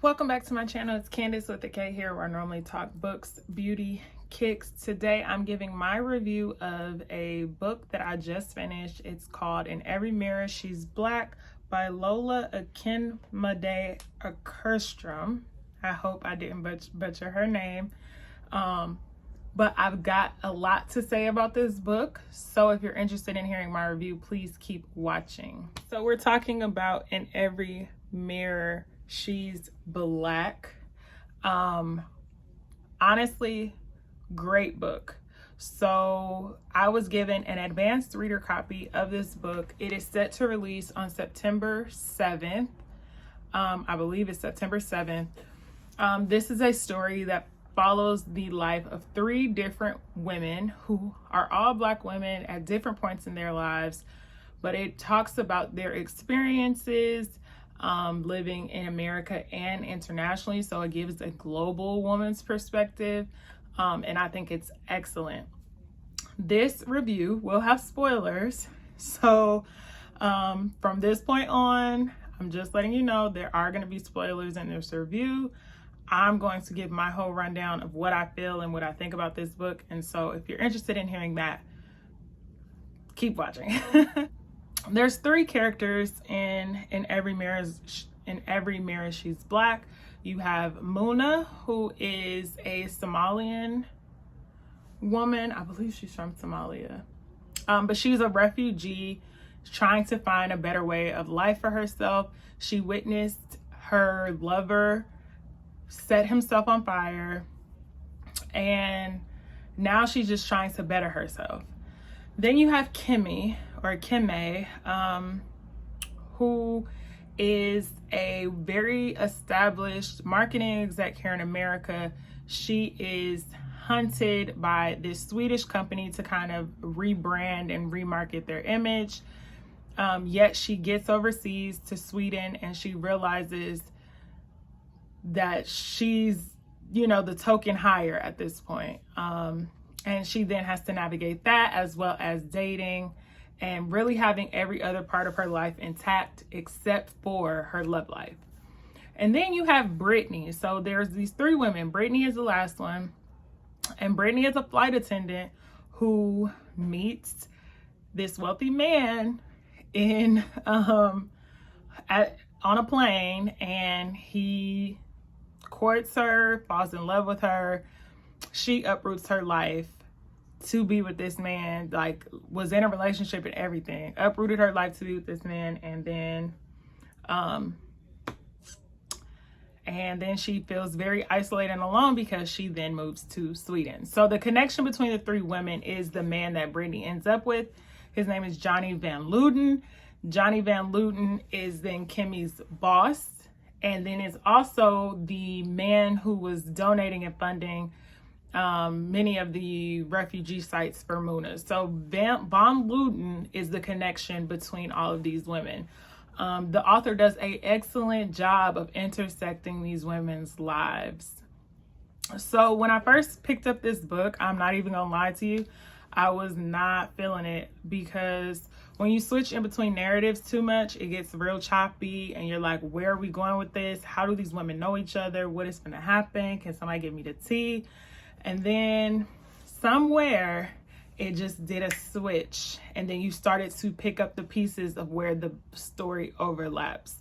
Welcome back to my channel. It's Candace with the K here, where I normally talk books, beauty, kicks. Today I'm giving my review of a book that I just finished. It's called In Every Mirror She's Black by Lola Akinmade Akerstrom. I hope I didn't butcher her name. But I've got a lot to say about this book. So if you're interested in hearing my review, please keep watching. So we're talking about In Every Mirror She's Black. Honestly, great book. So I was given an advanced reader copy of this book. It is set to release on September 7th. I believe it's September 7th. This is a story that follows the life of three different women who are all Black women at different points in their lives, but it talks about their experiences living in America and internationally. So it gives a global woman's perspective, and I think it's excellent. This review will have spoilers, so from this point on, I'm just letting you know there are going to be spoilers in this review. I'm going to give my whole rundown of what I feel and what I think about this book, and so if you're interested in hearing that, keep watching. There's three characters in Every Mirror She's Black. You have Muna, who is a Somalian woman. I believe she's from Somalia. But she's a refugee trying to find a better way of life for herself. She witnessed her lover set himself on fire, and now she's just trying to better herself. Then you have Kimmy, or Kimme, who is a very established marketing exec here in America. She is hunted by this Swedish company to kind of rebrand and remarket their image. Yet she gets overseas to Sweden and she realizes that she's, the token hire at this point. And she then has to navigate that, as well as dating and really having every other part of her life intact except for her love life. And then you have Brittany. So there's these three women. Brittany is the last one. And Brittany is a flight attendant who meets this wealthy man on a plane, and he courts her, falls in love with her. She uproots her life to be with this man, like was in a relationship and everything, uprooted her life to be with this man, and then she feels very isolated and alone because she then moves to Sweden. So the connection between the three women is the man that Brittany ends up with. His name is Johnny Van Luden. Johnny Van Luden is then Kimmy's boss, and then is also the man who was donating and funding many of the refugee sites for Muna. So Van Luden is the connection between all of these women. The author does an excellent job of intersecting these women's lives. So when I first picked up this book, I'm not even gonna lie to you, I was not feeling it, because when you switch in between narratives too much, it gets real choppy and you're like, where are we going with this? How do these women know each other? What is gonna happen? Can somebody give me the tea? And then somewhere it just did a switch, and then you started to pick up the pieces of where the story overlaps.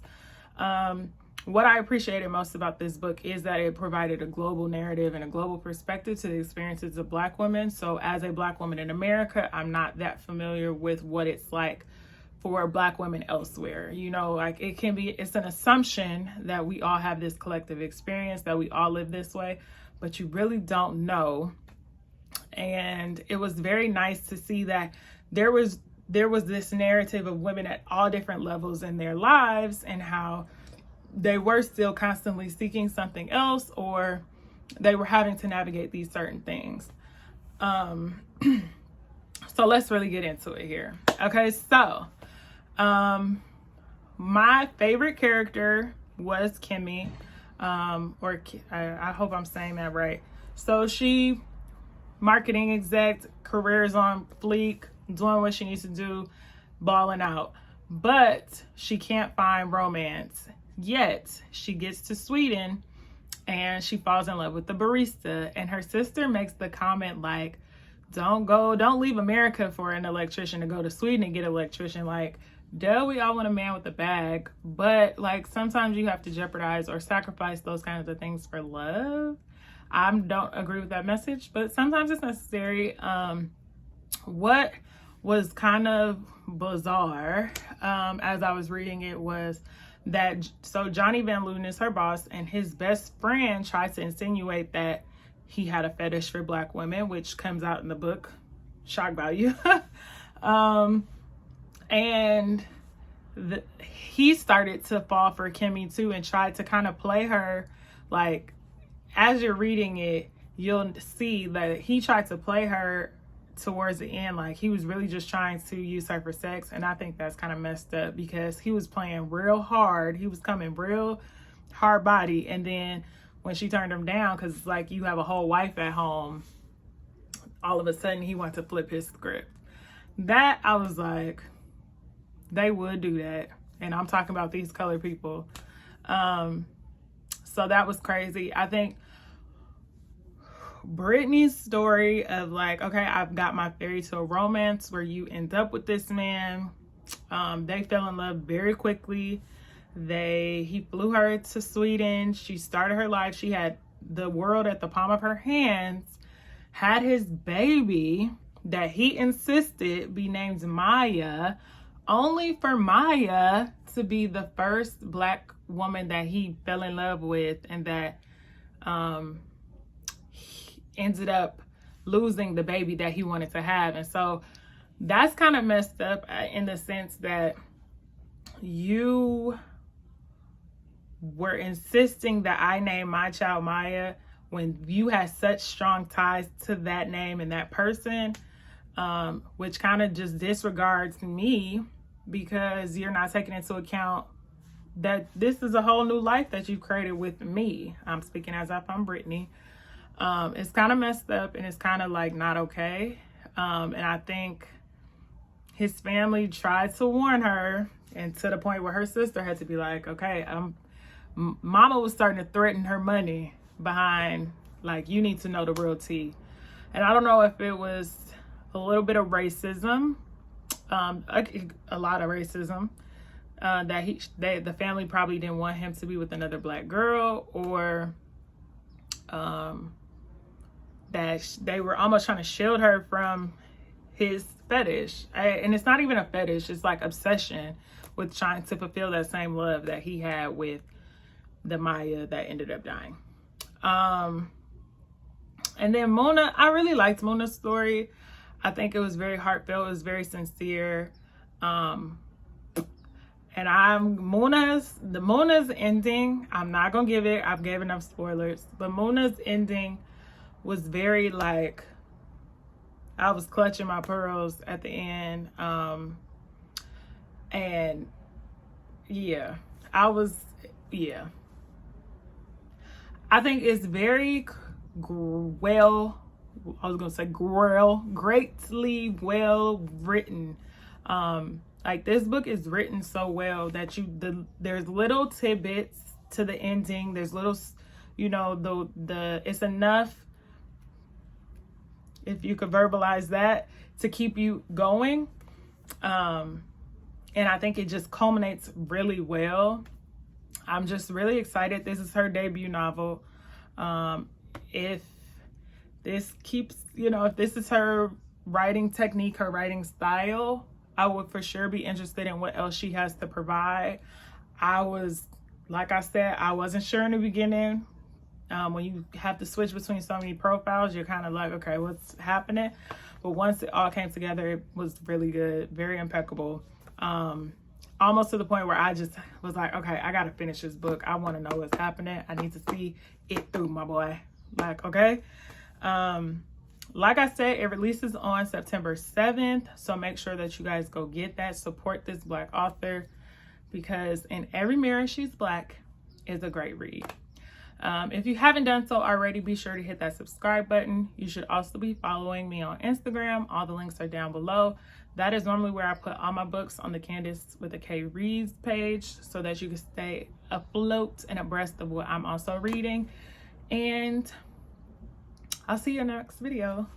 What I appreciated most about this book is that it provided a global narrative and a global perspective to the experiences of Black women. So as a Black woman in America, I'm not that familiar with what it's like for Black women elsewhere. It's an assumption that we all have this collective experience, that we all live this way, but you really don't know. And it was very nice to see that there was this narrative of women at all different levels in their lives, and how they were still constantly seeking something else, or they were having to navigate these certain things. So let's really get into it here. Okay, so my favorite character was Kimmy, I hope I'm saying that right. So she, marketing exec, careers on fleek, doing what she needs to do, balling out, but she can't find romance. Yet she gets to Sweden and she falls in love with the barista, and her sister makes the comment like, don't leave America for an electrician to go to Sweden and get an electrician. Like, duh, we all want a man with a bag, but like sometimes you have to jeopardize or sacrifice those kinds of things for love. I don't agree with that message, but sometimes it's necessary. What was kind of bizarre as I was reading it was that, so Johnny Van Luden is her boss, and his best friend tries to insinuate that he had a fetish for Black women, which comes out in the book, shock value. And he started to fall for Kimmy too, and tried to kind of play her. Like, as you're reading it, you'll see that he tried to play her towards the end, like he was really just trying to use her for sex. And I think that's kind of messed up, because he was playing real hard. He was coming real hard body, and then when she turned him down, because it's like you have a whole wife at home, all of a sudden he wanted to flip his script. That, I was like, they would do that. And I'm talking about these colored people. So that was crazy. I think Brittany's story of like, okay, I've got my fairy tale romance where you end up with this man. They fell in love very quickly. He flew her to Sweden. She started her life. She had the world at the palm of her hands, had his baby that he insisted be named Maya, only for Maya to be the first Black woman that he fell in love with, and that he ended up losing the baby that he wanted to have. And so that's kind of messed up in the sense that you were insisting that I name my child Maya when you had such strong ties to that name and that person, which kind of just disregards me, because you're not taking into account that this is a whole new life that you created with me. I'm speaking as if I'm Brittany. It's kind of messed up, and it's kind of like not okay. And I think his family tried to warn her, and to the point where her sister had to be like, okay, Mama was starting to threaten her money behind, like, you need to know the real tea. And I don't know if it was a little bit of racism, a lot of racism, that the family probably didn't want him to be with another Black girl, or that they were almost trying to shield her from his fetish. And it's not even a fetish, it's like obsession with trying to fulfill that same love that he had with the Maya that ended up dying. And then Mona, I really liked Mona's story. I think it was very heartfelt, it was very sincere. And Mona's ending, I'm not gonna give it, I've gave enough spoilers, but Mona's ending was very like, I was clutching my pearls at the end. And yeah, I think it's very greatly well written. Like, this book is written so well that there's little tidbits to the ending. There's little, it's enough, if you could verbalize that, to keep you going. And I think it just culminates really well. I'm just really excited. This is her debut novel. If this keeps, if this is her writing technique, her writing style, I would for sure be interested in what else she has to provide. Like I said, I wasn't sure in the beginning. When you have to switch between so many profiles, you're kind of like, okay, what's happening? But once it all came together, it was really good, very impeccable. Almost to the point where I just was like, okay, I gotta finish this book. I want to know what's happening. I need to see it through, my boy. Like, okay. Like I said, it releases on September 7th. So make sure that you guys go get that. Support this Black author, because In Every Mirror She's Black is a great read. If you haven't done so already, be sure to hit that subscribe button. You should also be following me on Instagram. All the links are down below. That is normally where I put all my books, on the Candace with a K Reads page, so that you can stay afloat and abreast of what I'm also reading. And I'll see you in the next video.